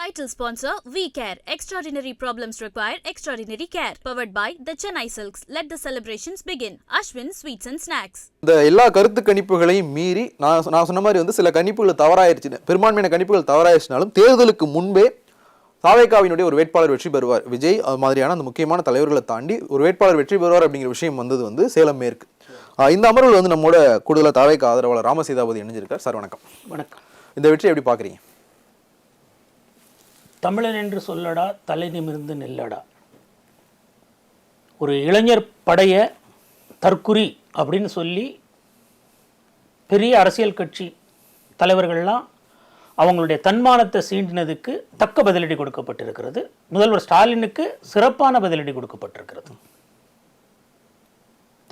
Title sponsor VCare. Extraordinary problems require extraordinary care. Powered by the Chennai Silks. Let the celebrations begin. Ashwin Sweets and Snacks. இந்த எல்லா கருத்து கணிப்புகளையும் மீறி நான் சொன்ன மாதிரி வந்து சில கணிப்புகள் தவறாயிருச்சு. பெரும்பான்மையான கணிப்புகள் தவறாயிருச்சுனாலும் தேர்தலுக்கு முன்பே தாவேகாவினுடைய ஒரு வேட்பாளர் வெற்றி பெறுவார். விஜய் அது மாதிரியான அந்த முக்கியமான தலைவர்களை தாண்டி ஒரு வேட்பாளர் வெற்றி பெறுவார் அப்படிங்கிற விஷயம் வந்தது வந்து சேலம் மேற்கு. இந்த அமர்வில் வந்து நம்மோட கூடுதலாக தாவேகா ஆதரவாளர் ராமசீதாபதி இணைஞ்சிருக்கார். சார் வணக்கம். வணக்கம். இந்த வெற்றி எப்படி பார்க்குறீங்க? தமிழன் என்று சொல்லடா, தலை நிமிர்ந்து நெல்லடா. ஒரு இளைஞர் படைய தற்குறி அப்படின்னு சொல்லி பெரிய அரசியல் கட்சி தலைவர்கள்லாம் அவங்களுடைய தன்மானத்தை சீண்டினதுக்கு தக்க பதிலடி கொடுக்கப்பட்டிருக்கிறது. முதல்வர் ஸ்டாலினுக்கு சிறப்பான பதிலடி கொடுக்கப்பட்டிருக்கிறது.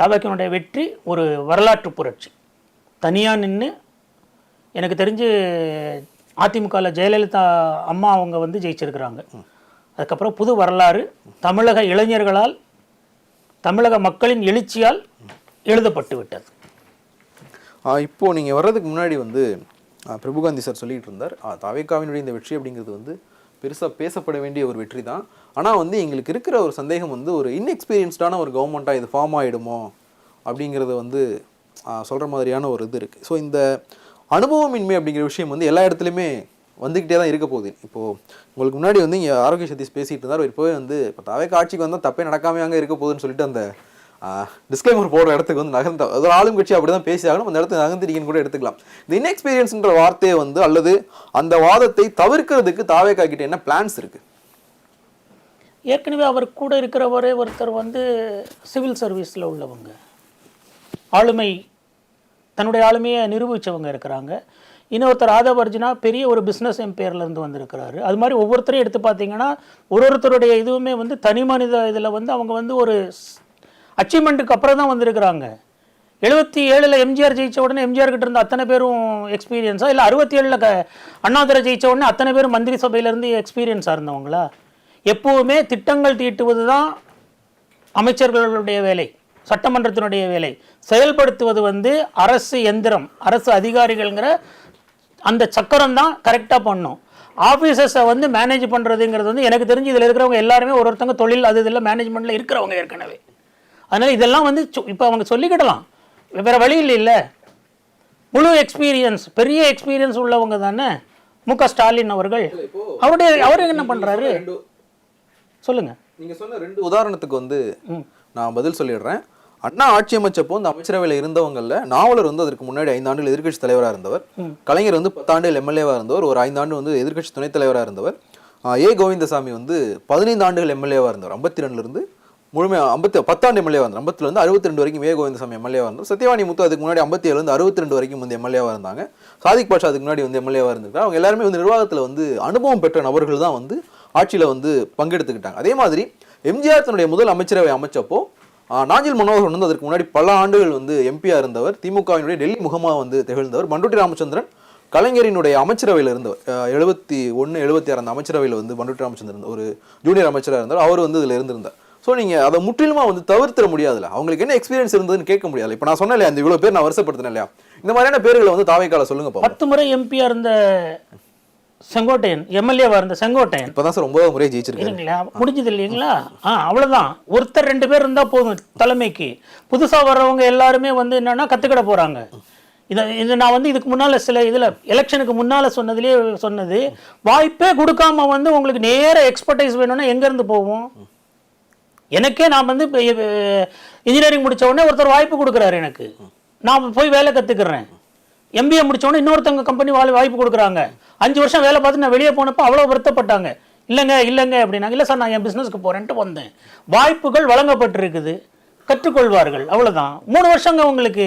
தாவேகாவினுடைய வெற்றி ஒரு வரலாற்று புரட்சி. தனியாக நின்று எனக்கு தெரிஞ்சு அதிமுகவில் ஜெயலலிதா அம்மா அவங்க வந்து ஜெயிச்சிருக்கிறாங்க. அதுக்கப்புறம் புது வரலாறு தமிழக இளைஞர்களால், தமிழக மக்களின் எழுச்சியால் எழுதப்பட்டு விட்டது. இப்போது நீங்கள் வர்றதுக்கு முன்னாடி வந்து பிரபுகாந்தி சார் சொல்லிகிட்டு இருந்தார், தாவேகாவினுடைய இந்த வெற்றி அப்படிங்கிறது வந்து பெருசாக பேசப்பட வேண்டிய ஒரு வெற்றி தான். ஆனால் வந்து எங்களுக்கு இருக்கிற ஒரு சந்தேகம் வந்து ஒரு இன்எக்ஸ்பீரியன்ஸ்டான ஒரு கவர்மெண்ட்டாக இது ஃபார்ம் ஆகிடுமோ அப்படிங்கிறத வந்து சொல்கிற மாதிரியான ஒரு இது இருக்குது. ஸோ இந்த அனுபவமின்மை அப்படிங்கிற விஷயம் வந்து எல்லா இடத்துலையுமே வந்துக்கிட்டே தான் இருக்க போகுது. இப்போது உங்களுக்கு முன்னாடி வந்து இங்கே ஆரோக்கிய சதீஷ் பேசிகிட்டு இருந்தார். இப்போவே வந்து இப்போ தாவேகா ஆட்சிக்கு வந்தால் தப்பே நடக்காமல் அங்கே இருக்க போகுதுன்னு சொல்லிட்டு அந்த டிஸ்க்ளைமர் போடுற இடத்துக்கு வந்து நகர்ந்த ஒரு ஆளும் கட்சி அப்படி தான் பேசி ஆகணும். அந்த இடத்துக்கு நகர்ந்துட்டீங்கன்னு கூட எடுத்துக்கலாம். இந்த இன்எக்ஸ்பீரியன்ஸ்ன்ற வார்த்தையை வந்து அல்லது அந்த வாதத்தை தவிர்க்கிறதுக்கு தாவேகா கிட்ட என்ன பிளான்ஸ் இருக்குது? ஏற்கனவே அவர் கூட இருக்கிறவரே ஒருத்தர் வந்து சிவில் சர்வீஸில் உள்ளவங்க, ஆளுமை, தன்னுடைய ஆளுமையை நிரூபித்தவங்க இருக்கிறாங்க. இன்னொருத்தர் ஆதவ் அர்ஜுனா பெரிய ஒரு பிஸ்னஸ் எம்பையர்லேருந்து வந்திருக்கிறாரு. அது மாதிரி ஒவ்வொருத்தரையும் எடுத்து பார்த்தீங்கன்னா ஒருத்தருடைய இதுவுமே வந்து தனி மனித இதில் வந்து அவங்க வந்து ஒரு அச்சீவ்மெண்ட்டுக்கு அப்புறம் தான் வந்திருக்கிறாங்க. 77 எம்ஜிஆர் ஜெயித்த உடனே எம்ஜிஆர் கிட்ட இருந்த அத்தனை பேரும் எக்ஸ்பீரியன்ஸாக, இல்லை 67 அண்ணாதுரை ஜெயித்த உடனே அத்தனை பேரும் மந்திரி சபையிலேருந்து எக்ஸ்பீரியன்ஸாக இருந்தவங்களா? எப்போவுமே திட்டங்கள் தீட்டுவது தான் அமைச்சர்களுடைய வேலை, சட்டமன்றத்தினுடைய வேலை. செயல்படுத்துவது வந்து அரசு எந்திரம், அரசு அதிகாரிகள்ங்கிற அந்த சக்கரம் தான் கரெக்டாக பண்ணும். ஆஃபீஸர்ஸை வந்து மேனேஜ் பண்ணுறதுங்கிறது வந்து எனக்கு தெரிஞ்சு இதில் இருக்கிறவங்க எல்லாருமே ஒருத்தவங்க தொழில் அது இதில் மேனேஜ்மெண்ட்டில் இருக்கிறவங்க ஏற்கனவே. அதனால் இதெல்லாம் வந்து இப்போ அவங்க சொல்லிக்கிடலாம், வேறு வழி இல்லை. முழு எக்ஸ்பீரியன்ஸ், பெரிய எக்ஸ்பீரியன்ஸ் உள்ளவங்க தானே முக ஸ்டாலின் அவர்கள். அவர் என்ன பண்ணுறாரு சொல்லுங்கள். நீங்கள் சொன்ன 2 உதாரணத்துக்கு வந்து நான் பதில் சொல்லிடுறேன். அண்ணா ஆட்சி அமைச்சப்போ இந்த அமைச்சரவையில் இருந்தவங்களில் நாவலர் வந்து அதற்கு முன்னாடி 5 ஆண்டுகள் எதிர்க்கட்சி தலைவராக இருந்தவர், கலைஞர் வந்து 10 ஆண்டுகள் எம்எல்ஏவாக இருந்தவர், ஒரு 5 ஆண்டு வந்து எதிர்க்கட்சி துணைத் தலைவராக இருந்தவர், கோவிந்தசாமி வந்து 15 ஆண்டுகள் எம்எல்ஏவாக இருந்தவர். 52லேருந்து முழுமையாக 10 ஆண்டு எம்எல்ஏவாக இருந்தார். 50லேருந்து 62 வரைக்கும் கோவிந்தசாமி எம்எல்ஏவாக இருந்தார். சத்யவாணி முத்து அதுக்கு முன்னாடி 57லேருந்து 62 வரைக்கும் வந்து எம்எல்ஏவாக இருந்தாங்க. சாதிக் பாஷா அதுக்கு முன்னாடி வந்து எம்எல்ஏவாக இருந்திருக்காங்க. அவங்க எல்லாருமே வந்து நிர்வாகத்தில் வந்து அனுபவம் பெற்ற நபர்கள் தான் வந்து ஆட்சியில் வந்து பங்கெடுத்துக்கிட்டாங்க. அதே மாதிரி எம்ஜிஆர் தன்னுடைய முதல் அமைச்சரவை அமைச்சப்போ நாஞ்சில் மனோகர் வந்து அதற்கு முன்னாடி பல ஆண்டுகள் வந்து எம்பியாக இருந்தவர், திமுகவினுடைய டெல்லி முகமாக வந்து திகழ்ந்தவர். பண்டுட்டி ராமச்சந்திரன் கலைஞரினுடைய அமைச்சரவையில் இருந்தவர். 71, 76 அந்த அமைச்சரவையில் வந்து பண்டுட்டி ராமச்சந்திரன் ஒரு ஜூனியர் அமைச்சராக இருந்தார். அவர் வந்து இதில் இருந்திருந்தார். ஸோ நீங்கள் அதை முற்றிலுமாக வந்து தவிர்த்திட முடியாதுல்ல. அவங்களுக்கு என்ன எக்ஸ்பீரியன்ஸ் இருந்ததுன்னு கேட்க முடியாது. இப்போ நான் சொன்னேன் இல்லையா, அந்த இவ்வளோ பேர் நான் வருஷப்படுத்தினேன் இல்லையா, இந்த மாதிரியான பேர்களை வந்து தாவேகால சொல்லுங்க. 10 முறை எம்பியாக இருந்த செங்கோட்டையன், எம்எல்ஏவாக இருந்த செங்கோட்டையன் இப்போ தான் சார் 9 முறை ஜெயிச்சிருக்கீங்களா? முடிஞ்சது இல்லைங்களா? அவ்வளோதான். ஒருத்தர் 2 பேர் இருந்தால் போதும் தலைமைக்கு. புதுசாக வர்றவங்க எல்லாருமே வந்து என்னென்னா கற்றுக்கிட போகிறாங்க. இதை நான் வந்து இதுக்கு முன்னால் சில இதில் எலெக்ஷனுக்கு முன்னால் சொன்னது வாய்ப்பே கொடுக்காம வந்து உங்களுக்கு நேர எக்ஸ்பர்டைஸ் வேணும்னா எங்கேருந்து போவோம்? எனக்கே நான் வந்து இப்போ இன்ஜினியரிங் முடித்த உடனே ஒருத்தர் வாய்ப்பு கொடுக்குறாரு எனக்கு, நான் போய் வேலை கற்றுக்கிறேன். எம்பிஏ முடித்தோடனே இன்னொருத்தவங்க கம்பெனி வாய்ப்பு கொடுக்குறாங்க. 5 வருஷம் வேலை பார்த்து நான் வெளியே போனப்போ அவ்வளோ வருத்தப்பட்டாங்க. இல்லைங்க அப்படின்னாங்க. இல்லை சார், நான் என் பிஸ்னஸ்க்கு போகிறேன்ட்டு வந்தேன். வாய்ப்புகள் வழங்கப்பட்டிருக்குது, கற்றுக்கொள்வார்கள், அவ்வளோதான். 3 வருஷங்க உங்களுக்கு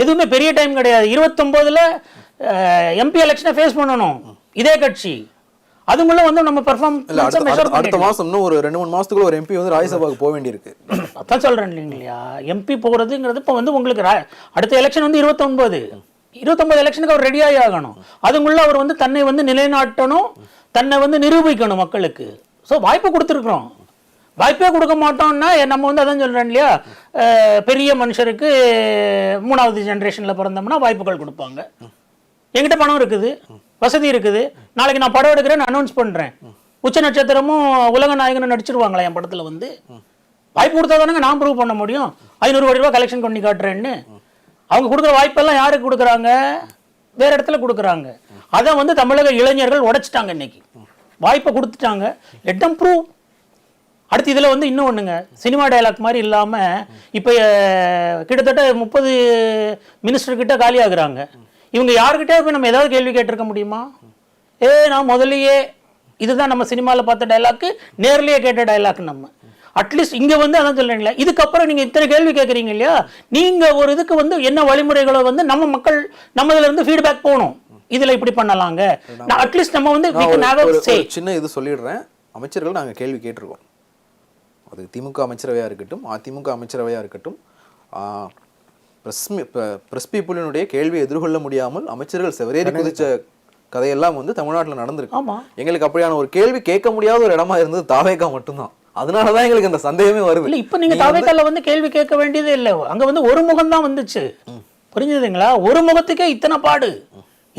எதுவுமே பெரிய டைம் கிடையாது. 29ல் எம்பி எலெக்ஷனை ஃபேஸ் பண்ணணும் இதே கட்சி. அதுக்குள்ள வந்து நம்ம அடுத்த மாதம் இன்னும் ஒரு 2-3 மாதத்துக்குள்ள ஒரு எம்பி வந்து ராஜ்யசபாவுக்கு போக வேண்டியிருக்கு. அதான் சொல்கிறேன் இல்லைங்களா, எம்பி போகிறதுங்கிறது இப்போ வந்து உங்களுக்கு அடுத்த எலெக்ஷன் வந்து 29 எலெக்ஷனுக்கு அவர் ரெடியாகி ஆகணும். அதுக்குள்ள அவர் வந்து தன்னை வந்து நிலைநாட்டணும், தன்னை வந்து நிரூபிக்கணும் மக்களுக்கு. ஸோ வாய்ப்பு கொடுத்துருக்குறோம். வாய்ப்பே கொடுக்க மாட்டோம்னா நம்ம வந்து அதான் சொல்கிறேன் இல்லையா, பெரிய மனுஷருக்கு 3வது ஜென்ரேஷனில் பிறந்தோம்னா வாய்ப்புகள் கொடுப்பாங்க. என்கிட்ட பணம் இருக்குது, வசதி இருக்குது. நாளைக்கு நான் படம் எடுக்கிறேன்னு அனௌன்ஸ் பண்றேன். உச்ச நட்சத்திரமும் உலக நாயகனும் நடிச்சிருவாங்களா என் படத்துல வந்து? வாய்ப்பு கொடுத்தா தானங்க நான் ப்ரூவ் பண்ண முடியும் 500 கோடி ரூபாய் கலெக்ஷன் பண்ணி காட்டுறேன்னு. அவங்க கொடுக்குற வாய்ப்பெல்லாம் யாருக்கு கொடுக்குறாங்க? வேற இடத்துல கொடுக்குறாங்க. அதை வந்து தமிழக இளைஞர்கள் உடைச்சிட்டாங்க. இன்னைக்கு வாய்ப்பை கொடுத்துட்டாங்க. Let them prove. அடுத்து இதில் வந்து இன்னும் ஒன்றுங்க, சினிமா டயலாக் மாதிரி இல்லாமல் இப்போ கிட்டத்தட்ட 30 மினிஸ்டர்கிட்ட காலியாகிறாங்க. இவங்க யாருக்கிட்டே போய் நம்ம ஏதாவது கேள்வி கேட்டிருக்க முடியுமா? நான் முதலையே இதுதான் நம்ம சினிமாவில் பார்த்த டைலாக்கு, நேர்லேயே கேட்ட டைலாக். நம்ம அட்லீஸ்ட் இங்கே வந்து அதான் சொல்கிறீங்களா, இதுக்கப்புறம் நீங்கள் இத்தனை கேள்வி கேட்குறீங்க இல்லையா, நீங்கள் ஒரு இதுக்கு வந்து என்ன வழிமுறைகளை வந்து நம்ம மக்கள் நம்மதுல இருந்து ஃபீட்பேக் போகணும். இதில் இப்படி பண்ணலாங்க. அட்லீஸ்ட் நம்ம வந்து சின்ன இது சொல்லிடுறேன். அமைச்சர்கள் நாங்கள் கேள்வி கேட்டிருக்கோம். அது திமுக அமைச்சரவையாக இருக்கட்டும், அதிமுக அமைச்சரவையாக இருக்கட்டும், பிரஸ் பீப்புளினுடைய கேள்வியை எதிர்கொள்ள முடியாமல் அமைச்சர்கள் செவரேறி குதிச்ச கதையெல்லாம் வந்து தமிழ்நாட்டில் நடந்திருக்கு. எங்களுக்கு அப்படியான ஒரு கேள்வி கேட்க முடியாத ஒரு இடமா இருந்தது தாவேகா மட்டும்தான். அதனாலதான் எங்களுக்கு அந்த சந்தேகமே வருது. இல்ல இப்ப நீங்க தாவேகால வந்து கேள்வி கேட்க வேண்டியதே இல்லை. அங்க வந்து ஒரு முகம் தான் வந்துச்சு. புரிஞ்சுதுங்களா? ஒரு முகத்துக்கே இத்தனை பாடு,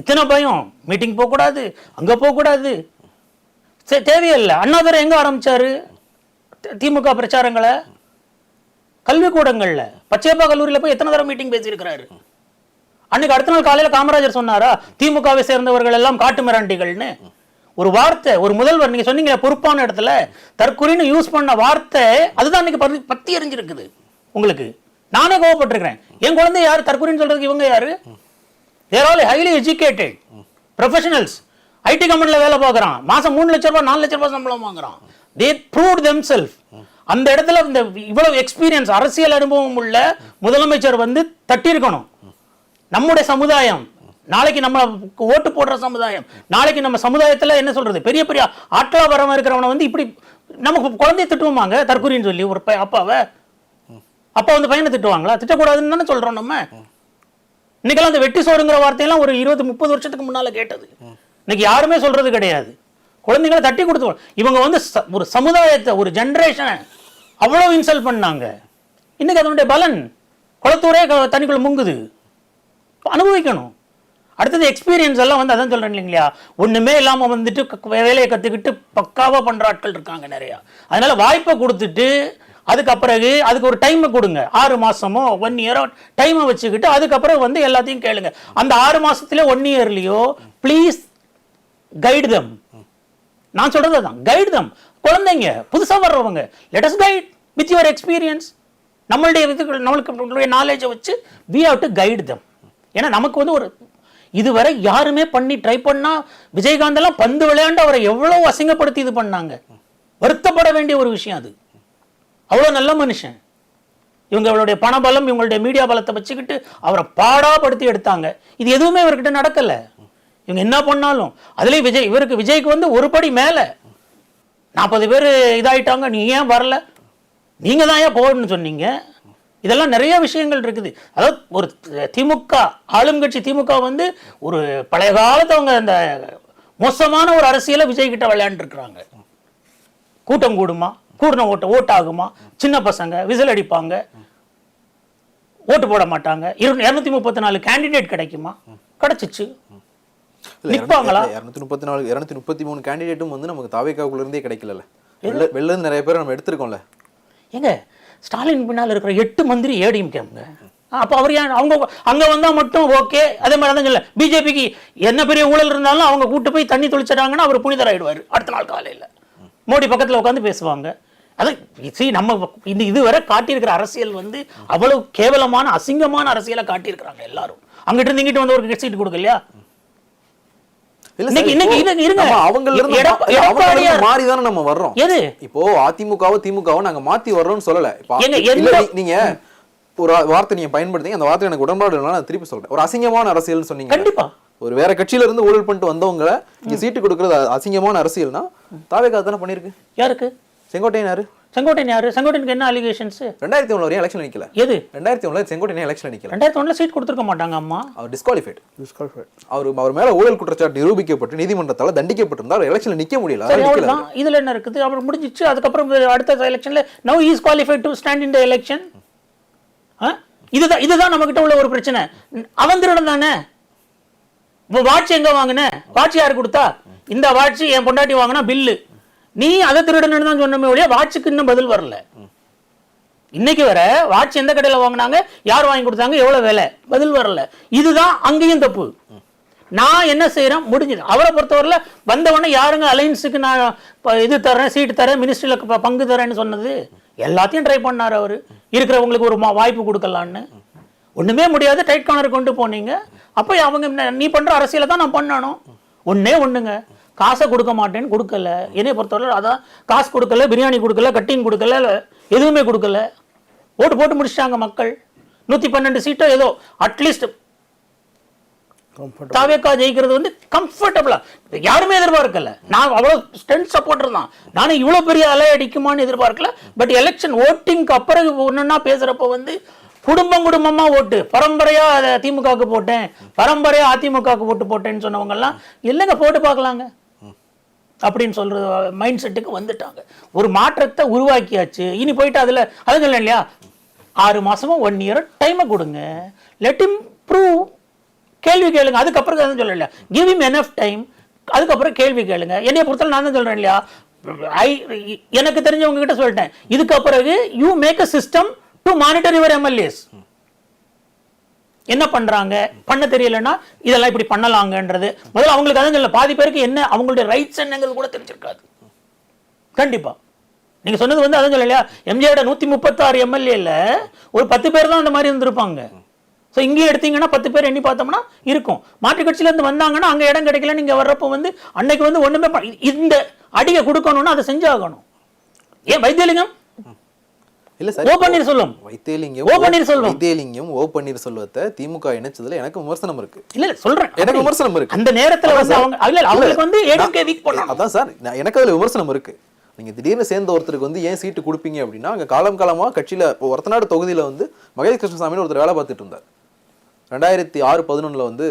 இத்தனை பயம். மீட்டிங் போக கூடாது, அங்க போக கூடாது, தேவையில்லை. அண்ணாதுரை எங்க ஆரம்பிச்சாரு திமுக பிரச்சாரங்களை? கல்விக்கூடங்கள்ல, பச்சையப்பா கல்லூரியில போய் எத்தனை தடவை மீட்டிங் பேசியிருக்கிறாரு. அன்னைக்கு அடுத்த நாள் காலையில காமராஜர் சொன்னாரா திமுகவை சேர்ந்தவர்கள் எல்லாம் காட்டு மிராண்டிகள்னு? ஒரு வார்த்தை, ஒரு முதல்வர், நீங்க சொன்னீங்க பொறுப்பான இடத்துல தற்கொலைன்னு யூஸ் பண்ண வார்த்தை, அதுதான் இன்னைக்கு பத்தி எரிஞ்சிருக்குது உங்களுக்கு. நானே கோவப்பட்டிருக்கிறேன். என் குழந்தை யாரு தற்கொலைன்னு சொல்றதுக்கு? இவங்க யாரு? They're all highly educated professionals. IT கம்பெனில வேலை பார்க்குறான், மாசம் 3 லட்சம் ரூபாய் 4 லட்சம் ரூபாய் சம்பளம் வாங்குறான். தே ப்ரூவ்ட் தெம்செல்ஃப். அந்த இடத்துல இந்த இவ்வளவு எக்ஸ்பீரியன்ஸ், அரசியல் அனுபவம் உள்ள முதலமைச்சர் வந்து தட்டியிருக்கணும். நம்முடைய சமுதாயம் நாளைக்கு நம்ம ஓட்டு போடுற சமுதாயம், நாளைக்கு நம்ம சமுதாயத்துல என்ன சொல்றது, பெரிய பெரிய ஆட்களாபரமா இருக்கிறவனை வந்து இப்படி நமக்கு குழந்தைய திட்டுவோமாங்க தற்கொலைன்னு சொல்லி? ஒரு அப்பாவை அப்பா வந்து பையனை திட்டுவாங்களா? திட்டக்கூடாதுன்னு தானே சொல்றோம் நம்ம. இன்னைக்கெல்லாம் அந்த வெட்டி சோறுங்கிற வார்த்தையெல்லாம் ஒரு 20-30 வருஷத்துக்கு முன்னால கேட்டது. இன்னைக்கு யாருமே சொல்றது கிடையாது. குழந்தைங்களை தட்டி கொடுத்து இவங்க வந்து ஒரு சமுதாயத்தை, ஒரு ஜெனரேஷனை அவ்வளவு இன்சல்ட் பண்ணாங்க. இன்னைக்கு அதனுடைய பலன் குளத்தூரே தண்ணிக்குள்ள முங்குது. அனுபவிக்கணும். அடுத்தது எக்ஸ்பீரியன்ஸ் எல்லாம் வந்து அதான் சொல்றேன் இல்லைங்களா, ஒண்ணுமே இல்லாம வந்துட்டு வேலையை கத்துக்கிட்டு பக்காவா பண்ற ஆட்கள் இருக்காங்க நிறைய. அதனால வாய்ப்பை கொடுத்துட்டு அதுக்கப்புறம் அதுக்கு ஒரு டைமை கொடுங்க. 6 மாசமோ 1 இயரோ டைமை வச்சுக்கிட்டு அதுக்கப்புறம் வந்து எல்லாத்தையும் கேளுங்க. அந்த 6 மாசத்துல 1 இயர்லயோ ப்ளீஸ் கைட் தம். நான் சொல்றது தான், கைட் தம். குழந்தைங்க புதுசா வர்றவங்க, let us guide with your experience. நம்மளுடைய நாலேஜை வச்சு we have to guide them. ஏன்னா நமக்கு வந்து ஒரு இதுவரை யாருமே பண்ணி ட்ரை பண்ணா, விஜயகாந்த் எல்லாம் பந்து விளையாண்டு அவரை எவ்வளவு அசிங்கப்படுத்தி இது பண்ணாங்க. வருத்தப்பட வேண்டிய ஒரு விஷயம் அது. அவ்வளவு நல்ல மனுஷன். இவங்களுடைய பணபலம், இவங்களுடைய மீடியா பலத்தை வச்சுக்கிட்டு அவரை பாடாப்படுத்தி எடுத்தாங்க. இது எதுவுமே இவர்கிட்ட நடக்கல. இவங்க என்ன பண்ணாலும் அதுலயும் விஜய்க்கு வந்து ஒரு படி மேல 40 பேர் இதாயிட்டாங்க. நீ ஏன் வரல? நீங்க தான் ஏன் போகணும்னு சொன்னீங்க? இதெல்லாம் நிறைய விஷயங்கள் இருக்குது. அதாவது ஒரு திமுக ஆளும் கட்சி திமுக வந்து ஒரு பழைய காலத்து அவங்க அந்த மோசமான ஒரு அரசியலை விஜய் கிட்ட விளையாண்டு இருக்கிறாங்க. கூட்டம் கூடுமா, கூடின ஓட்டு ஆகுமா, சின்ன பசங்க விசில் அடிப்பாங்க, ஓட்டு போட மாட்டாங்க. 234 கேண்டிடேட் கிடைக்குமா? கிடைச்சிச்சு. 233 கேண்டிடேட்டும் வந்து நமக்கு தாவேகாவுக்குள்ள இருந்தே கிடைக்கல. வெளில இருந்து நிறைய பேர் நம்ம எடுத்திருக்கோம்ல. எங்க ஸ்டாலின் பின்னால் இருக்கிற 8 மந்திரி ஏடிஎம்கேங்க. அப்போ அவர் ஏன் அவங்க அங்க வந்தா மட்டும் ஓகே? அதே மாதிரி தான் சொல்ல பிஜேபிக்கு என்ன பெரிய ஊழல் இருந்தாலும் அவங்க கூட்டு போய் தண்ணி தொளிச்சிட்டாங்கன்னா அவர் புனிதர் ஆயிடுவார். அடுத்த நாள் காலையில் மோடி பக்கத்தில் உட்காந்து பேசுவாங்க. அது நம்ம இதுவரை காட்டியிருக்கிற அரசியல் வந்து அவ்வளவு கேவலமான அசிங்கமான அரசியலை காட்டியிருக்கிறாங்க எல்லாரும். அங்கிட்டு இருந்து இங்கிட்டு வந்து ஒரு சீட் கொடுக்கலையா? இப்போ அதிமுகவோ திமுகவோ நாங்க மாத்தி வர்றோம்னு சொல்லல. நீங்க ஒரு வார்த்தை நீங்க பயன்படுத்திங்க, அந்த வார்த்தை எனக்கு உடன்பாடு இல்லைன்னா நான் திருப்பி சொல்றேன். ஒரு அசிங்கமான அரசியல் சொன்னீங்க. கண்டிப்பா ஒரு வேற கட்சியில இருந்து ஊழல் பண்ணிட்டு வந்தவங்க இங்க சீட்டு கொடுக்கறது அசிங்கமான அரசியல்னா தாவேகா தானே பண்ணிருக்கு. யாருக்கு? செங்கோட்டையன் யாரு? செங்கோட்டையன் யாரு? செங்கோட்டையனுக்கு என்ன அலிகேஷன்ஸ்? 2001 எலெக்ஷன் நிக்கல. எது 2001 செங்கோட்டையன் எலெக்ஷன் நிக்கல. 2001 சீட் கொடுத்திருக்க மாட்டாங்க அம்மா. அவர் டிஸ்குவாலிஃபைட். அவர் மேல ஊழல் குற்றச்சாட்டு நிரூபிக்கப்பட்டு நீதிமன்றத்தால தண்டிக்கப்பட்டிருந்தா அவர் எலெக்ஷன்ல நிக்க முடியல. இதுல என்ன இருக்குது? அவர் முடிஞ்சிச்சு. அதுக்கப்புறம் அடுத்த எலெக்ஷன்ல நவ he is qualified to stand in the election. இதுதான் நம்ம கிட்ட உள்ள ஒரு பிரச்சனை. அவன் திருடன் தானே. இப்போ வாட்ச் எங்க வாங்கின? வாட்ச் யார் கொடுத்தா? இந்த வாட்ச் என் பொண்டாட்டி வாங்கினா பில்லு, நீ அதை திருடன்னு தான் சொன்னமே ஒழிய வாட்சுக்கு இன்னும் பதில் வரல. இன்னைக்கு வர வாட்ச் எந்த கடையில் வாங்கினாங்க, யார் வாங்கி கொடுத்தாங்க, எவ்வளவு விலை, பதில் வரல. இதுதான் அங்கேயும் தப்பு. நான் என்ன செய்யறேன், முடிஞ்சது. அவரை பொறுத்தவரையில் வந்தவொடனே யாருங்க அலைன்ஸுக்கு நான் இது தரேன், சீட்டு தரேன், மினிஸ்ட்ரியில் பங்கு தரேன்னு சொன்னது? எல்லாத்தையும் ட்ரை பண்ணார் அவர், இருக்கிறவங்களுக்கு ஒரு வாய்ப்பு கொடுக்கலான்னு. ஒண்ணுமே முடியாது, டைட் கார்னர் கொண்டு போனீங்க. அப்போ அவங்க நீ பண்ற அரசியலை தான் நான் பண்ணணும். ஒண்ணுங்க, காசை கொடுக்க மாட்டேன்னு கொடுக்கல. என்னை பொறுத்தவரை அதான், காசு கொடுக்கல, பிரியாணி கொடுக்கல, கட்டிங் கொடுக்கல, எதுவுமே கொடுக்கல. ஓட்டு போட்டு முடிச்சிட்டாங்க மக்கள். 112 சீட்டோ ஏதோ, அட்லீஸ்ட் தாவேக்கா ஜெயிக்கிறது வந்து கம்ஃபர்டபுளா யாருமே எதிர்பார்க்கல. நான் அவ்வளவு ஸ்ட்ரென்த் சப்போர்ட்டர் தான். நானும் இவ்வளவு பெரிய அலை அடிக்குமான்னு எதிர்பார்க்கல. பட் எலெக்ஷன் ஓட்டிங்க்கு அப்புறம் ஒன்னா பேசுறப்ப வந்து குடும்பமா ஓட்டு, பரம்பரையா திமுகவுக்கு போட்டேன், பரம்பரையா அதிமுகவுக்கு ஓட்டு போட்டேன்னு சொன்னவங்க எல்லாம் இல்லைங்க போட்டு பார்க்கலாங்க அப்படின்னு சொல்ற மைண்ட் செட்டுக்கு வந்துட்டாங்க. ஒரு மாற்றத்தை உருவாக்கியாச்சு. இனி போயிட்டு அதுல அது சொல்ல இல்லையா, 6 மாசமா 1 இயர் டைமை கொடுங்க, லெட் ஹிம் ப்ரூவ். கேள்வி கேளுங்க, அதுக்கப்புறம் தான் சொல்ல இல்லையா, கிவ் ஹிம் எனஃப் டைம், அதுக்கப்புறம் கேள்வி கேளுங்க. என்னைய பொறுத்தவரை நான் தான் சொல்றேன் இல்லையா, எனக்கு தெரிஞ்சவங்க கிட்ட சொல்லிட்டேன், இதுக்கு பிறகு you make a system to monitor your MLAs. என்ன பண்றாங்க, பண்ண தெரியலன்னா இதெல்லாம் இப்படி பண்ணலாங்கன்றது முதல்ல அவங்களுக்கு அதான் சொல்ல. பாதி பேருக்கு என்ன அவங்களுடைய ரைட்ஸ் என்னங்கிறது கூட தெரிஞ்சிருக்காது. கண்டிப்பா நீங்க சொன்னது வந்து அதான் சொல்ல இல்லையா, எம்ஜிஆர் 136 எம்எல்ஏல ஒரு 10 பேர் தான் அந்த மாதிரி இருந்திருப்பாங்க. ஸோ இங்கே எடுத்தீங்கன்னா 10 பேர் எண்ணி பார்த்தோம்னா இருக்கும். மாற்றுக் கட்சியில இருந்து வந்தாங்கன்னா அங்க இடம் கிடைக்கல, நீங்க வர்றப்போ வந்து அன்னைக்கு வந்து ஒண்ணுமே இந்த அடியை கொடுக்கணும்னா அதை செஞ்சாகணும். ஏன் வைத்தியலிங்கம் இல்ல சார், ஓ பன்னீர்செல்வம் ஓ பன்னீர்செல்வத்தை திமுக இணைச்சதுல எனக்கு விமர்சனம் இருக்கு. இல்ல சொல்றேன், எனக்கு விமர்சனம் இருக்கு. அந்த நேரத்துல வந்து அவங்களுக்கு வந்து ஏடிஎம்கே வீக் பண்ணணும். அதான் சார், எனக்கு அதுல விமர்சனம் இருக்கு. நீங்க திடீர்னு சேர்ந்த ஒருத்தருக்கு வந்து ஏன் சீட்டு கொடுப்பீங்க அப்படின்னா, அங்க காலமா கட்சியில ஒரத்தநாடு தொகுதியில வந்து மகேஷ் கிருஷ்ணசாமின்னு ஒருத்தர் வேலை பார்த்துட்டு இருந்தார். 2006-11 வந்து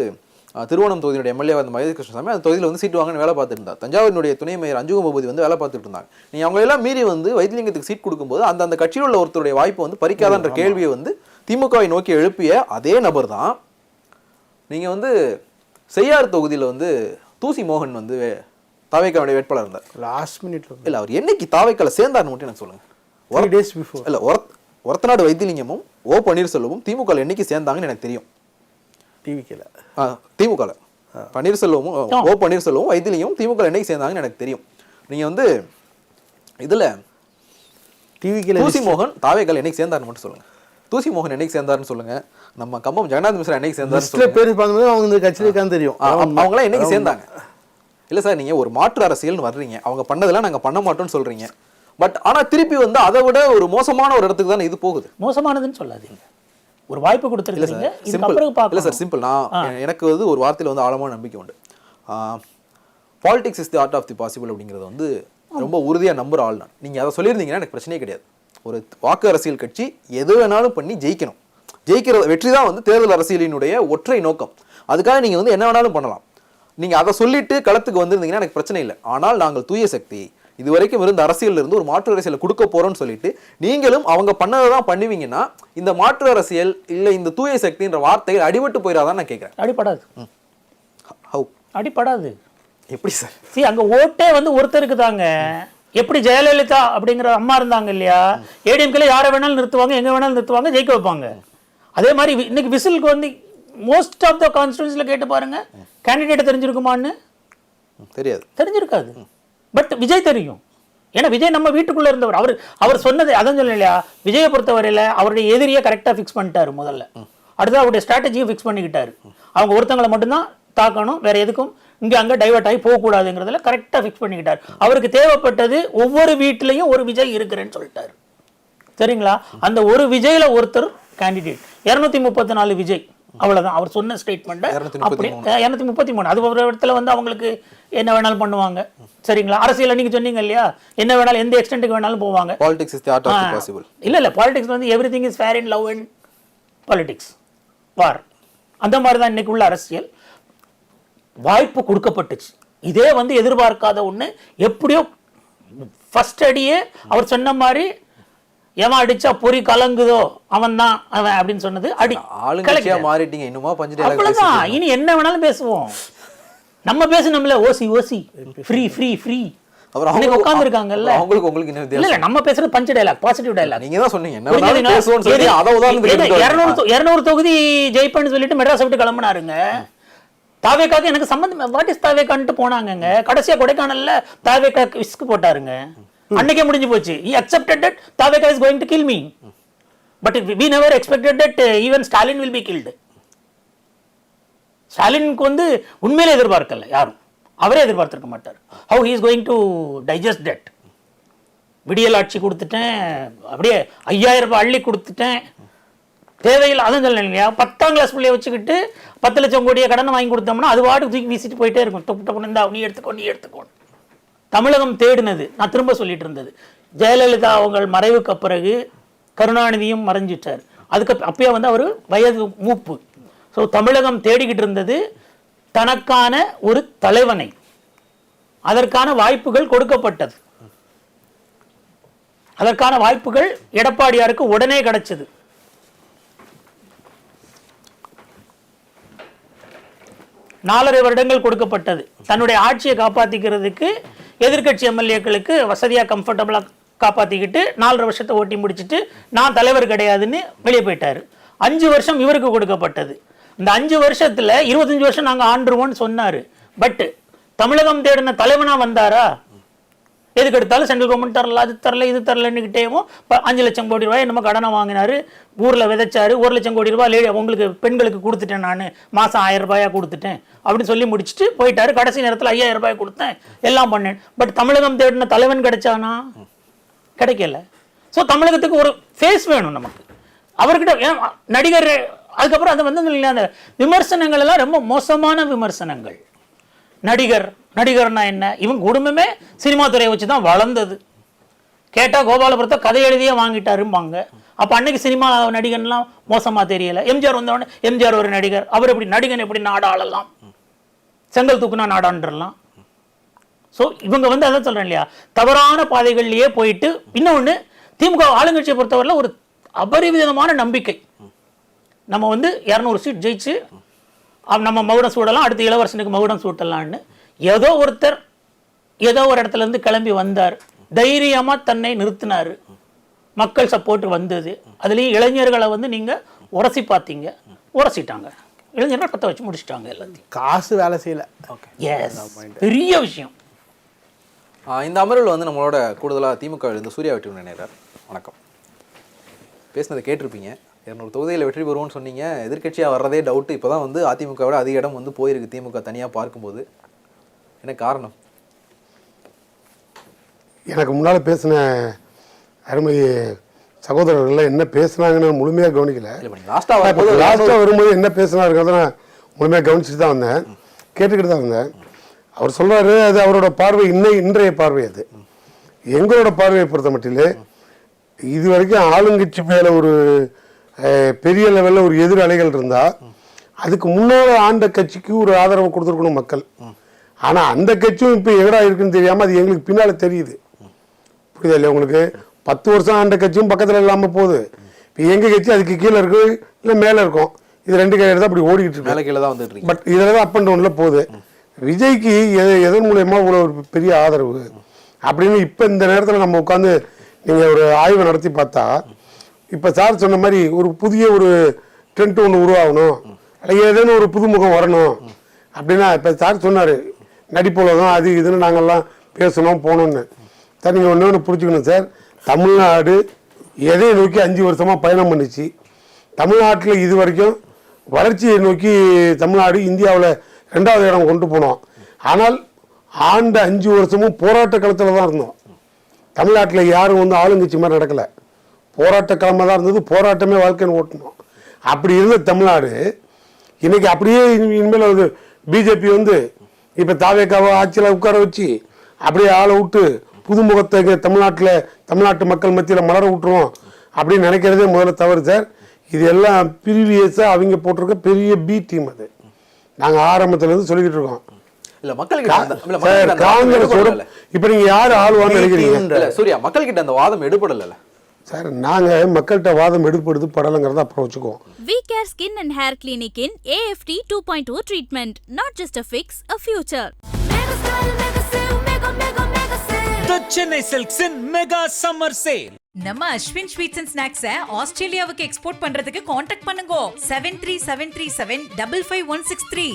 திருவோணம் தொகுதியுடைய எம்எல்ஏ வந்து மகேஷ் கிருஷ்ணசாமி அந்த தொகுதியில் வந்து சீட்டு வாங்கன்னு வேலை பார்த்துட்டு இருந்தார். தஞ்சாவூரினுடைய துணை மேயர் அஞ்சுகம் பகுதி வந்து வேலை பார்த்துட்டு இருந்தாங்க. நீ அவங்க எல்லாம் மீறி வந்து வைத்திலிங்கத்துக்கு சீட் கொடுக்கும்போது அந்த கட்சியில் உள்ள ஒருத்தருடைய வாய்ப்பை வந்து பறிக்காதன்ற கேள்வியை வந்து திமுகவை நோக்கி எழுப்பிய அதே நபர் தான் நீங்க வந்து செய்யார் தொகுதியில் வந்து தூசி மோகன் வந்து தாவேக்காவுடைய வேட்பாளர் இருந்தார். லாஸ்ட் மினிட்ல இல்ல, அவர் என்னைக்கு தாவேக்கால சேர்ந்தார்னு மட்டும் எனக்கு சொல்லுங்க. 3 days before. இல்ல, ஒரத்தநாடு வைத்திலிங்கமும் ஓ பன்னீர்செல்வமும் திமுக என்னைக்கு சேர்ந்தாங்கன்னு எனக்கு தெரியும். திமுக பன்னீர்செல்வமும் ஓ பன்னீர்செல்வமும் வைத்திலிங்கமும் திமுக என்னைக்கு சேர்ந்தாங்கன்னு எனக்கு தெரியும். நீங்க வந்து இதுல தூசி மோகன் தாவேக்கால என்னைக்கு சேர்ந்தாருன்னு மட்டும் சொல்லுங்க. தூசி மோகன் என்னைக்கு சேர்ந்தாருன்னு சொல்லுங்க. நம்ம கம்பம் ஜெகநாத் மிஸ்ரா என்னைக்கு சேர்ந்தாரு பேர் பார்க்கும்போது அவங்க இந்த கட்சியில இருக்கான்னு தெரியும். அவங்க எல்லாம் என்னைக்கு சேர்ந்தாங்க? இல்ல சார், நீங்க ஒரு மாற்று அரசியல் வர்றீங்க, அவங்க பண்ணதெல்லாம் நாங்க பண்ண மாட்டோம்னு சொல்றீங்க. பட் ஆனா திருப்பி வந்து அதை விட ஒரு மோசமான ஒரு இடத்துக்கு தானே இது போகுது. மோசமானதுன்னு சொல்லாதீங்க, ஒரு வாய்ப்பு கொடுத்துருக்கீங்க. இல்ல சார், சிம்பிள். நான் எனக்கு வந்து ஒரு வார்த்தையில வந்து ஆழமான நம்பிக்கை உண்டு. Politics is the art of the possible அப்படிங்கறது வந்து ரொம்ப உறுதியா நம்புற ஆள் நான். நீங்க அதை சொல்லியிருந்தீங்கன்னா எனக்கு பிரச்சனையே கிடையாது. ஒரு வாக்கு அரசியல் கட்சி எது வேணாலும் பண்ணி ஜெயிக்கணும், ஜெயிக்கிற வெற்றி தான் வந்து தேர்தல் அரசியலினுடைய ஒற்றை நோக்கம். அதுக்காக நீங்க வந்து என்ன வேணாலும் பண்ணலாம். நீங்க அதை சொல்லிட்டு களத்துக்கு வந்திருந்தீங்கன்னா எனக்கு பிரச்சனை இல்லை. ஆனால் நாங்கள் தூய சக்தி இதுவரைக்கும் இருந்த அரசியல் இருந்து ஒரு மாற்று அரசியலை கொடுக்க போறோம்னு சொல்லிட்டு நீங்களும் அவங்க பண்ணதை தான் பண்ணுவீங்கன்னா இந்த மாற்று அரசியல் இல்ல இந்த தூய சக்தின்ற வார்த்தைகள் அடிபட்டு போயிடாதான் நான் கேட்கிறேன். அடிபடாது. அடிபடாது எப்படி சார்? அங்க ஓட்டே வந்து ஒருத்தருக்கு தாங்க. எப்படி ஜெயலலிதா அப்படிங்கிற அம்மா இருந்தாங்க இல்லையா, ஏடிஎம்கேல யாரை வேணாலும் நிறுத்துவாங்க, எங்க வேணாலும் நிறுத்துவாங்க, ஜெயிக்க வைப்பாங்க. அதே மாதிரி இன்னைக்கு விசிலுக்கு வந்து மோஸ்ட் ஆஃப் த கான்ஸ்டிட்யூன்சில கேட்டு பாருங்க, கேண்டிடேட் தெரிஞ்சிருக்குமான்னு தெரியாது, தெரிஞ்சிருக்காது. பட் விஜய் தெரியும். ஏன்னா விஜய் நம்ம வீட்டுக்குள்ள இருந்தவர். அவர் சொன்னது அதான் சொல்ல இல்லையா, விஜயை பொறுத்தவரையில அவருடைய எதிரியை கரெக்டா ஃபிக்ஸ் பண்ணிட்டாரு. முதல்ல அடுத்து அவருடைய ஸ்ட்ராட்டஜியை ஃபிக்ஸ் பண்ணிக்கிட்டாரு. அவங்க ஒருத்தங்களை மட்டும்தான் தாக்கணும், வேற எதுக்கும் இங்க அங்க டைவர்ட் ஆகி போகக்கூடாதுங்கிறதுல கரெக்டா ஃபிக்ஸ் பண்ணிக்கிட்டாரு. அவருக்கு தேவைப்பட்டது ஒவ்வொரு வீட்டிலையும் ஒரு விஜய் இருக்கிறேன்னு சொல்லிட்டாரு. சரிங்களா? அந்த ஒரு விஜய்ல ஒருத்தர் கேண்டிடேட் 234 விஜய், அவ்வளவுதான் அவர் சொன்ன ஸ்டேட்மெண்ட். அப்படி 233 அது ஒரு இடத்துல வந்து அவங்களுக்கு என்ன வேணாலும் பண்ணுவாங்க. சரிங்களா? அரசியல் நீங்க சொன்னீங்க இல்லையா, என்ன வேணாலும் எந்த எக்ஸ்டென்ட்டுக்கு வேணாலும் போவாங்க. Politics is the art of the possible. இல்ல பாலிடிக்ஸ் வந்து everything is fair in love and politics war. அந்த மாதிரி தான் இன்னைக்கு உள்ள அரசியல். வாய்ப்பு கொடுக்கப்பட்டுச்சு. இதே வந்து எதிர்பார்க்காத ஒண்ணு. எப்படியோ ஃபர்ஸ்ட் அடியே அவர் சொன்ன மாதிரி எவன் அடிச்சா பொறி கலங்குதோ அவன் தான் அவன் அப்படின்னு சொன்னது அடி ஆளுங்கட்சியா மாறிட்டீங்க இன்னுமா பஞ்சு dialogue அவ்வளவுதான். பேசிட்டு இனி என்ன வேணாலும் பேசுவோம். நம்ம பேசணும்ல, ஓசி ஓசி ஃப்ரீ ஃப்ரீ ஃப்ரீ. அப்புறம் இன்னைக்கு உட்கார்ந்திருக்காங்கல்ல, உங்களுக்கு என்ன வித்தியாசம்? இல்ல நம்ம பேசுறது பஞ்ச் டயலாக், பாசிட்டிவ் டயலாக். நீங்க தான் சொன்னீங்க என்ன வேணாலும் பேசுவோம்னு சொல்லி அத உதாரணத்துக்கு எடுத்துட்டு 200 தொகுதி ஜெயிப்பேன்னு சொல்லிட்டு மெட்ராஸ் விட்டு கிளம்பினாருங்க. தாவேக்காக்கு எனக்கு சம்பந்தம், வாட் இஸ் தாவேக்கான்ட்டு போனாங்கங்க. கடைசியா கொடைக்கானல்ல தாவேக்கா விஸ்க் போட்டாருங்க. அன்னைக்கே முடிஞ்சு போச்சு. he accepted that TVK is going to kill me, but we never expected that even Stalin will be killed. ஸ்டாலினுக்கு வந்து உண்மையிலே எதிர்பார்க்கல யாரும், அவரே எதிர்பார்த்திருக்க மாட்டார். how he is going to digest that. விடியல் ஆட்சி கொடுத்துட்டேன், அப்படியே 5000 ரூபாய் அள்ளி கொடுத்துட்டேன், தேவையில்லை. அதுவும் சொல்ல இல்லையா, 10ஆம் கிளாஸ் பிள்ளைய வச்சுக்கிட்டு 10 லட்சம் கோடியை கடனை வாங்கி கொடுத்தோம்னா அது வாட்டுக்கு தூக்கி வீசிட்டு போயிட்டே இருக்கும். தொப்பு டப்புன்னு இருந்தா நீ எடுத்துக்கோ. தமிழகம் தேடினது, நான் திரும்ப சொல்லிட்டு இருந்தது, ஜெயலலிதா அவங்க மறைவுக்கு பிறகு கருணாநிதியும் மறைஞ்சிட்டார். அப்பயே வந்து அவர் வயது மூப்பு. ஸோ தமிழகம் தேடிக்கிட்டு இருந்தது தனக்கான ஒரு தலைவனை. அதற்கான வாய்ப்புகள் கொடுக்கப்பட்டது. அதற்கான வாய்ப்புகள் எடப்பாடியாருக்கு உடனே கிடைச்சது. நாலரை வருடங்கள் கொடுக்கப்பட்டது. தன்னுடைய ஆட்சியை காப்பாத்திக்கிறதுக்கு எதிர்கட்சி எம்எல்ஏக்களுக்கு வசதியா கம்ஃபர்டபுளா காப்பாத்திக்கிட்டு 4.5 வருஷத்தை ஓட்டி முடிச்சுட்டு நான் தலைவர் கிடையாதுன்னு வெளியே போயிட்டாரு. 5 வருஷம் இவருக்கு கொடுக்கப்பட்டது. இந்த 5 வருஷத்துல 25 வருஷம் நாங்க ஆண்டுருவோம்னு சொன்னாரு. பட் தமிழகம் தேடின தலைவனா வந்தாரா? எதுக்கு எடுத்தாலும் சென்ட்ரல் கவர்மெண்ட் தரல, அது தரல, இது தரலன்னுக்கிட்டேவும் 5 லட்சம் கோடி ரூபாய் நம்ம கடனை வாங்கினாரு, ஊர்ல விதைச்சாரு, 1 லட்சம் கோடி ரூபாய் உங்களுக்கு பெண்களுக்கு கொடுத்துட்டேன், நான் மாசம் 1000 ரூபாயா கொடுத்துட்டேன் அப்படின்னு சொல்லி முடிச்சுட்டு போயிட்டாரு. கடைசி நேரத்தில் 5000 ரூபாய் கொடுத்தேன், எல்லாம் பண்ணேன். பட் தமிழகம் தேடின தலைவன் கிடைச்சானா? கிடைக்கல. ஸோ தமிழகத்துக்கு ஒரு ஃபேஸ் வேணும் நமக்கு. அவர்கிட்ட நடிகர், அதுக்கப்புறம் அது வந்து அந்த விமர்சனங்கள் எல்லாம் ரொம்ப மோசமான விமர்சனங்கள். நடிகர்னா என்ன? இவங்க குடும்பமே சினிமா துறையை வச்சு தான் வளர்ந்தது. கேட்டா கோபாலபுரத்தை கதை எழுதியே வாங்கிட்டாரும்பாங்க. அப்ப அன்னைக்கு சினிமா நடிகன்லாம் மோசமா தெரியல. எம்ஜிஆர் வந்தவொடனே எம்ஜிஆர் ஒரு நடிகர், அவர் எப்படி நடிகன் எப்படி நாடாளலாம், செங்கல் தூக்குனா நாடான்றலாம். ஸோ இவங்க வந்து அதான் சொல்றேன் இல்லையா, தவறான பாதைகள்லயே போயிட்டு. இன்னொன்று, திமுக ஆளுங்கட்சியை பொறுத்தவரையில ஒரு அபரிவிதமான நம்பிக்கை. நம்ம வந்து 200 சீட் ஜெயிச்சு நம்ம மகுடம் சூடலாம், அடுத்த இளவரசனுக்கு மகுடம் சூட்டலான்னு ஏதோ ஒருத்தர் ஏதோ ஒரு இடத்துல இருந்து கிளம்பி வந்தார், தைரியமா தன்னை நிறுத்தினாரு, மக்கள் சப்போர்ட் வந்தது. அதுலேயும் இளைஞர்களை வந்து நீங்க உரசி பார்த்தீங்க, உரசிட்டாங்க. இளைஞர்கள் 10 வச்சு முடிச்சிட்டாங்க எல்லாத்தையும். காசு வேலை செய்யல. எஸ், பெரிய விஷயம். இந்த அமர்வில் வந்து நம்மளோட கூடுதலாக திமுக இருந்து சூர்யா வெற்றி நினைக்கிறார். வணக்கம். பேசினதை கேட்டிருப்பீங்க. 200 தொகுதியில் வெற்றி பெறுவோம்னு சொன்னீங்க. எதிர்கட்சியாக வர்றதே டவுட்டு. இப்போ தான் வந்து அதிமுகவோட அதிக இடம் வந்து போயிருக்கு திமுக தனியாக பார்க்கும்போது. என்ன காரணம்? எனக்கு முன்னால் பேசின அருமை சகோதரர்கள் என்ன பேசுனாங்கன்னு முழுமையாக கவனிக்கல. லாஸ்ட்டாக வரும்போது என்ன பேசினாருங்கிறத நான் முழுமையாக கவனிச்சுட்டு தான் வந்தேன், கேட்டுக்கிட்டு தான் வந்தேன். அவர் சொல்கிறாரு, அது அவரோட பார்வை, இன்றைய பார்வை. அது எங்களோட பார்வையை பொறுத்த மட்டில் இது வரைக்கும் ஆளுங்கட்சி மேலே ஒரு பெரிய லெவலில் ஒரு எதிர் அலைகள் இருந்தால் அதுக்கு முன்னால் ஆண்ட கட்சிக்கு ஒரு ஆதரவு கொடுத்துருக்கணும் மக்கள். ஆனால் அந்த கட்சியும் இப்போ எங்கடா இருக்குன்னு தெரியாமல் அது எங்களுக்கு பின்னால் தெரியுது. புரியுதா இல்லையா உங்களுக்கு? 10 வருஷம் ஆண்ட கட்சியும் பக்கத்தில் இல்லாமல் போகுது. இப்போ எங்கள் கட்சி அதுக்கு கீழே இருக்கும், இல்லை மேலே இருக்கும். இது 2 கையில் தான் அப்படி ஓடிக்கிட்டு இருக்கு. மேலே கீழே தான் வந்துட்டு இருக்கு. பட் இதில் தான் அப் அண்ட் டவுனில் போகுது. விஜய்க்கு எதன் மூலயமா இவ்வளோ ஒரு பெரிய ஆதரவு அப்படின்னு இப்போ இந்த நேரத்தில் நம்ம உட்காந்து நீங்கள் ஒரு ஆய்வு நடத்தி பார்த்தா, இப்போ சார் சொன்ன மாதிரி ஒரு புதிய ஒரு ட்ரெண்ட் ஒன்று உருவாகணும், அல்ல ஏதேனும் ஒரு புதுமுகம் வரணும் அப்படின்னா, இப்போ சார் சொன்னார் நடிப்புலகம் அது இதுன்னு நாங்கள்லாம் பேசணும் போகணுன்னு. சார் நீங்கள் ஒன்று புரிஞ்சுக்கணும் சார், தமிழ்நாடு எதை நோக்கி 5 வருஷமாக பயணம் பண்ணிச்சு. தமிழ்நாட்டில் இது வரைக்கும் வளர்ச்சியை நோக்கி தமிழ்நாடு இந்தியாவில் 2வது இடம் கொண்டு போனோம். ஆனால் ஆண்ட 5 வருஷமும் போராட்ட களத்தில் தான் இருந்தோம். தமிழ்நாட்டில் யாரும் வந்து ஆளுங்கட்சி மாதிரி நடக்கலை, போராட்ட களமாக தான் இருந்தது. போராட்டமே வாழ்க்கைன்னு ஓட்டணும். அப்படி இருந்த தமிழ்நாடு இன்னைக்கு அப்படியே இனிமேல் வந்து பிஜேபி வந்து இப்போ தாவேக்காவை ஆட்சியில் உட்கார வச்சு அப்படியே ஆளை விட்டு புதுமுகத்தை தமிழ்நாட்டு மக்கள் மத்தியில் மலர விட்டுருவோம் அப்படின்னு நினைக்கிறதே முதல்ல தவறு சார். இது எல்லாம் ப்ரீவியஸாக அவங்க போட்டிருக்க பெரிய பி டீம். அது நாங்கள் ஆரம்பத்துலேருந்து சொல்லிக்கிட்டு இருக்கோம். காங்கிரஸ் இப்ப நீங்க யாரு ஆளுவான்னு நினைக்கிறீங்க? சூர்யா, மக்கள் கிட்ட அந்த வாதம் எடுபடல. சார் நாங்கள் மக்கள்கிட்ட வாதம் எடுப்படுது படலைங்கிறத அப்புறம் வச்சுக்குவோம். V-Care Skin and Hair Clinic in AFT 2.0 treatment. Not just a fix, a future. The Chennai Silks in Mega Summer Sale. நம்ம அஸ்வின் ஸ்வீட்ஸ் அண்ட் ஸ்நாக்ஸை ஆஸ்திரேலியாவுக்கு எக்ஸ்போர்ட் பண்றதுக்கு காண்டாக்ட் பண்ணுங்க 7373755163.